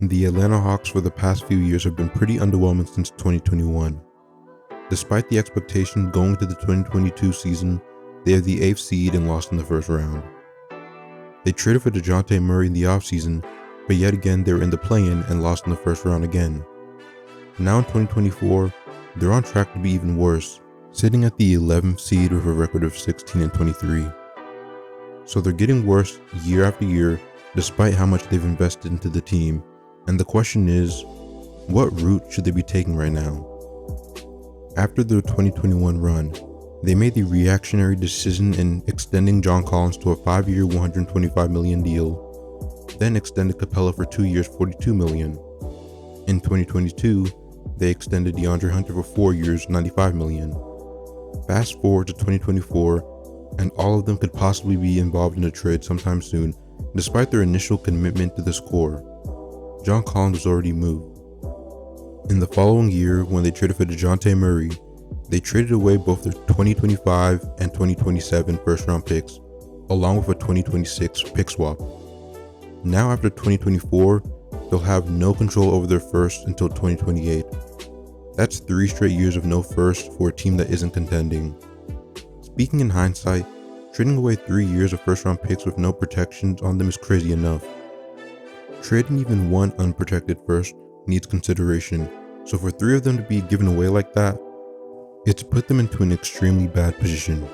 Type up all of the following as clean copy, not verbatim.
The Atlanta Hawks for the past few years have been pretty underwhelming since 2021. Despite the expectations going into the 2022 season, they are the 8th seed and lost in the first round. They traded for Dejounte Murray in the offseason, but yet again they were in the play-in and lost in the first round again. Now in 2024, they're on track to be even worse, sitting at the 11th seed with a record of 16-23. So they're getting worse year after year, despite how much they've invested into the team. And the question is, what route should they be taking right now? After their 2021 run, they made the reactionary decision in extending John Collins to a 5-year, $125 million deal, then extended Capella for 2 years, $42 million. In 2022, they extended DeAndre Hunter for 4 years, $95 million. Fast forward to 2024, and all of them could possibly be involved in a trade sometime soon, despite their initial commitment to this core. John Collins was already moved. In the following year, when they traded for Dejounte Murray, they traded away both their 2025 and 2027 first-round picks, along with a 2026 pick swap. Now after 2024, they'll have no control over their first until 2028. That's 3 straight years of no first for a team that isn't contending. Speaking in hindsight, trading away 3 years of first-round picks with no protections on them is crazy enough. Trading even one unprotected first needs consideration, so for 3 of them to be given away like that, it's put them into an extremely bad position.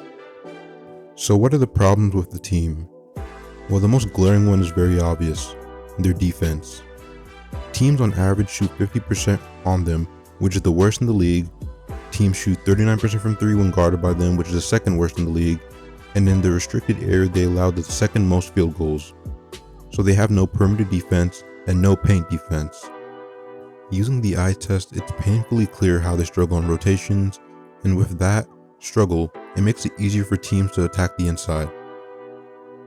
So what are the problems with the team? Well, the most glaring one is very obvious: their defense. Teams on average shoot 50% on them, which is the worst in the league. Teams shoot 39% from 3 when guarded by them, which is the second worst in the league. And in the restricted area, they allow the second most field goals. So they have no perimeter defense and no paint defense. Using the eye test, it's painfully clear how they struggle on rotations, and with that struggle, it makes it easier for teams to attack the inside.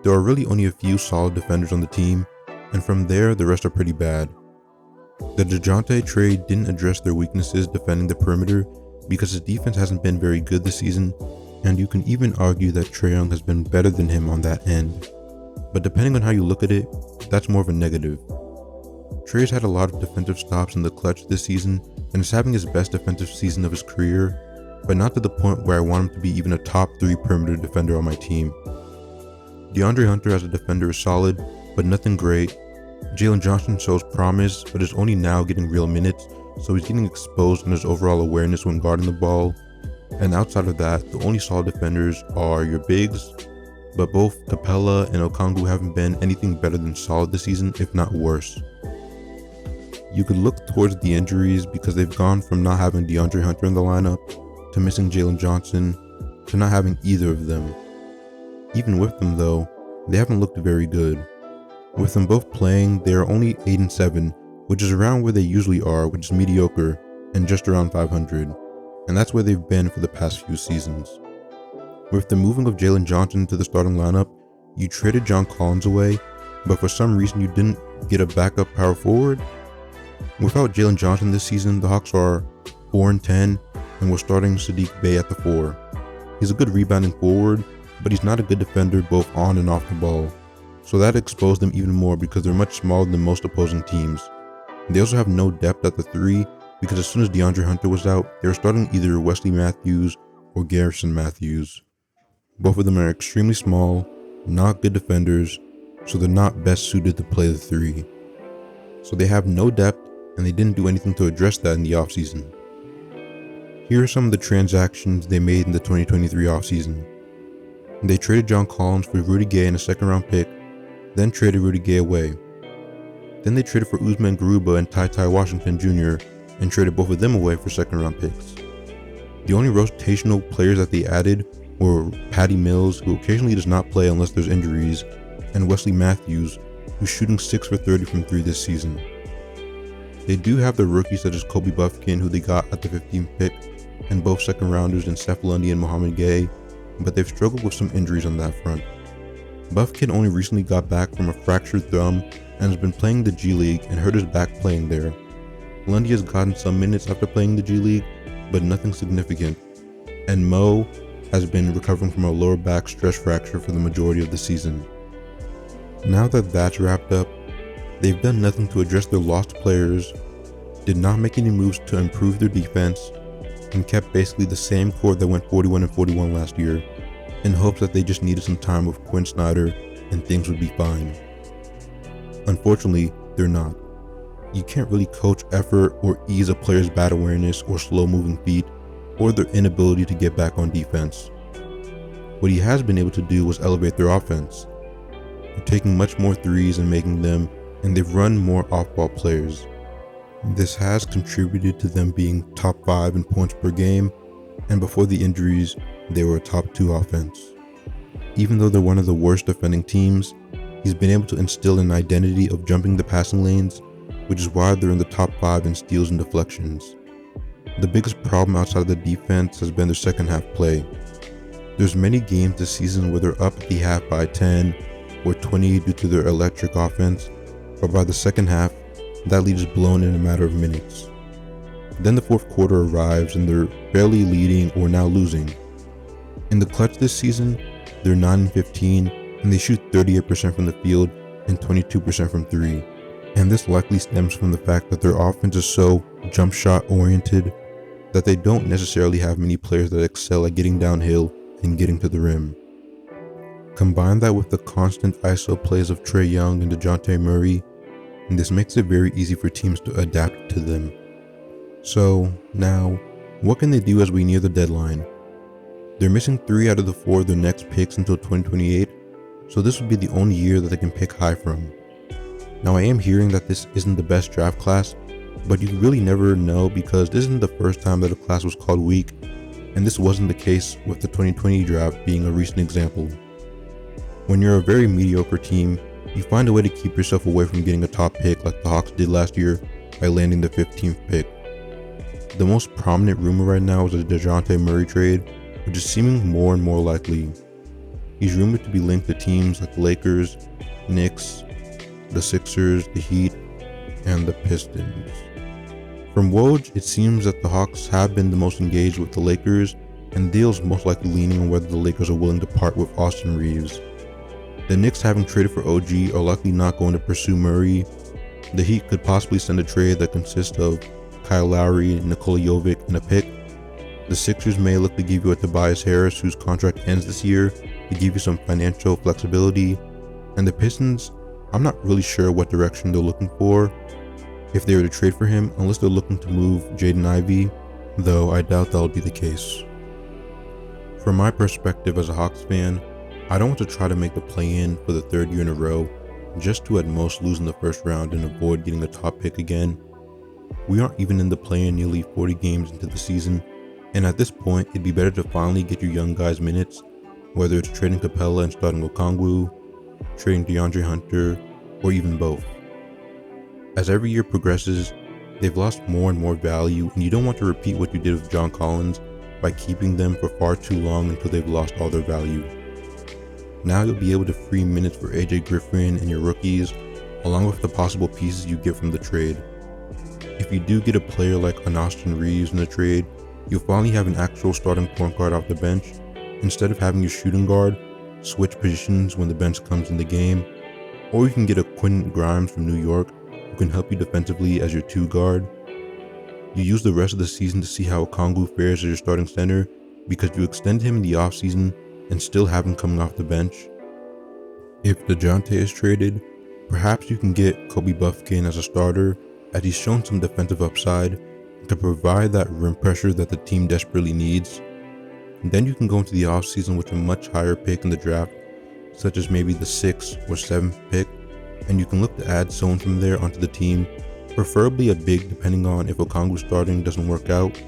There are really only a few solid defenders on the team, and from there, the rest are pretty bad. The Dejounte trade didn't address their weaknesses defending the perimeter because his defense hasn't been very good this season, and you can even argue that Trae Young has been better than him on that end. But depending on how you look at it, that's more of a negative. Trae's had a lot of defensive stops in the clutch this season and is having his best defensive season of his career, but not to the point where I want him to be even a top 3 perimeter defender on my team. DeAndre Hunter as a defender is solid, but nothing great. Jalen Johnson shows promise, but is only now getting real minutes, so he's getting exposed in his overall awareness when guarding the ball. And outside of that, the only solid defenders are your bigs, but both Capella and Okongwu haven't been anything better than solid this season, if not worse. You could look towards the injuries because they've gone from not having DeAndre Hunter in the lineup, to missing Jalen Johnson, to not having either of them. Even with them though, they haven't looked very good. With them both playing, they are only 8-7, which is around where they usually are, which is mediocre, and just around 500. And that's where they've been for the past few seasons. With the moving of Jalen Johnson to the starting lineup, you traded John Collins away, but for some reason you didn't get a backup power forward. Without Jalen Johnson this season, the Hawks are 4-10, and we're starting Saddiq Bey at the 4. He's a good rebounding forward, but he's not a good defender both on and off the ball. So that exposed them even more because they're much smaller than most opposing teams. They also have no depth at the 3 because as soon as DeAndre Hunter was out, they were starting either Wesley Matthews or Garrison Matthews. Both of them are extremely small, not good defenders, so they're not best suited to play the 3. So they have no depth, and they didn't do anything to address that in the offseason. Here are some of the transactions they made in the 2023 offseason. They traded John Collins for Rudy Gay and a second-round pick, then traded Rudy Gay away. Then they traded for Usman Garuba and Ty Washington Jr. and traded both of them away for second-round picks. The only rotational players that they added were Patty Mills, who occasionally does not play unless there's injuries, and Wesley Matthews, who's shooting 6 for 30 from 3 this season. They do have the rookies such as Kobe Buffkin, who they got at the 15th pick, and both second-rounders in Seth Lundy and Mohamed Gay, but they've struggled with some injuries on that front. Buffkin only recently got back from a fractured thumb and has been playing the G League and hurt his back playing there. Lundy has gotten some minutes after playing the G League, but nothing significant, and Mo has been recovering from a lower back stress fracture for the majority of the season. Now that that's wrapped up, They've done nothing to address their lost players, did not make any moves to improve their defense, and kept basically the same core that went 41-41 last year, in hopes that they just needed some time with Quinn Snyder and things would be fine. Unfortunately, they're not. You can't really coach effort or ease a player's bad awareness or slow moving feet or their inability to get back on defense. What he has been able to do was elevate their offense. They're taking much more threes and making them, and they've run more off-ball players. This has contributed to them being top 5 in points per game, and before the injuries, they were a top 2 offense. Even though they're one of the worst defending teams, he's been able to instill an identity of jumping the passing lanes, which is why they're in the top 5 in steals and deflections. The biggest problem outside of the defense has been their second half play. There's many games this season where they're up at the half by 10 or 20 due to their electric offense, but by the second half, that lead is blown in a matter of minutes. Then the fourth quarter arrives and they're barely leading or now losing. In the clutch this season, they're 9-15 and they shoot 38% from the field and 22% from 3. And this likely stems from the fact that their offense is so jump shot oriented that they don't necessarily have many players that excel at getting downhill and getting to the rim. Combine that with the constant ISO plays of Trae Young and Dejounte Murray, and this makes it very easy for teams to adapt to them. So now, what can they do as we near the deadline? They're missing 3 out of the 4 of their next picks until 2028, so this would be the only year that they can pick high from. Now I am hearing that this isn't the best draft class, but you really never know because this isn't the first time that a class was called weak, and this wasn't the case with the 2020 draft being a recent example. When you're a very mediocre team, you find a way to keep yourself away from getting a top pick like the Hawks did last year by landing the 15th pick. The most prominent rumor right now is a Dejounte Murray trade, which is seeming more and more likely. He's rumored to be linked to teams like the Lakers, Knicks, the Sixers, the Heat, and the Pistons. From Woj, it seems that the Hawks have been the most engaged with the Lakers, and deals most likely leaning on whether the Lakers are willing to part with Austin Reeves. The Knicks, having traded for OG, are likely not going to pursue Murray. The Heat could possibly send a trade that consists of Kyle Lowry, Nikola Jovic, and a pick. The Sixers may look to give you a Tobias Harris, whose contract ends this year, to give you some financial flexibility. And the Pistons, I'm not really sure what direction they're looking for if they were to trade for him, unless they're looking to move Jaden Ivey, though I doubt that'll be the case. From my perspective as a Hawks fan, I don't want to try to make the play-in for the 3rd year in a row, just to at most lose in the first round and avoid getting the top pick again. We aren't even in the play-in nearly 40 games into the season, and at this point, it'd be better to finally get your young guys minutes, whether it's trading Capella and starting Okongwu, trading DeAndre Hunter, or even both. As every year progresses, they've lost more and more value, and you don't want to repeat what you did with John Collins by keeping them for far too long until they've lost all their value. Now you'll be able to free minutes for AJ Griffin and your rookies, along with the possible pieces you get from the trade. If you do get a player like an Austin Reeves in the trade, you'll finally have an actual starting point guard off the bench, instead of having your shooting guard switch positions when the bench comes in the game. Or you can get a Quentin Grimes from New York who can help you defensively as your 2 guard. You use the rest of the season to see how Okongwu fares as your starting center because you extend him in the offseason and still have him coming off the bench. If Dejounte is traded, perhaps you can get Kobe Buffkin as a starter, as he's shown some defensive upside to provide that rim pressure that the team desperately needs. And then you can go into the offseason with a much higher pick in the draft, such as maybe the 6th or 7th pick, and you can look to add someone from there onto the team, preferably a big depending on if Okongwu starting doesn't work out,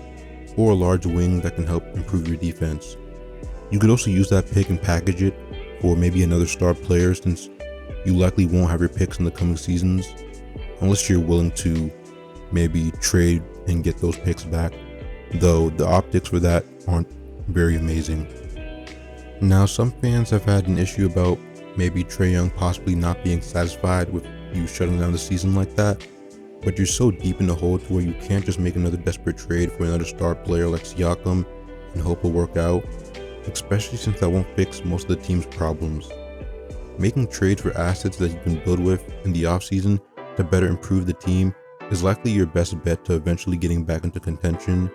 or a large wing that can help improve your defense. You could also use that pick and package it for maybe another star player, since you likely won't have your picks in the coming seasons, unless you're willing to maybe trade and get those picks back, though the optics for that aren't very amazing. Now, some fans have had an issue about maybe Trae Young possibly not being satisfied with you shutting down the season like that, but you're so deep in the hole to where you can't just make another desperate trade for another star player like Siakam and hope it'll work out, especially since that won't fix most of the team's problems. Making trades for assets that you can build with in the offseason to better improve the team is likely your best bet to eventually getting back into contention,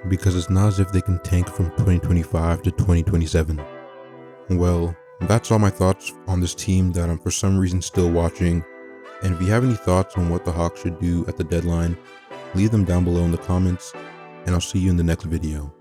because it's not as if they can tank from 2025 to 2027. Well, that's all my thoughts on this team that I'm for some reason still watching, and if you have any thoughts on what the Hawks should do at the deadline, leave them down below in the comments, and I'll see you in the next video.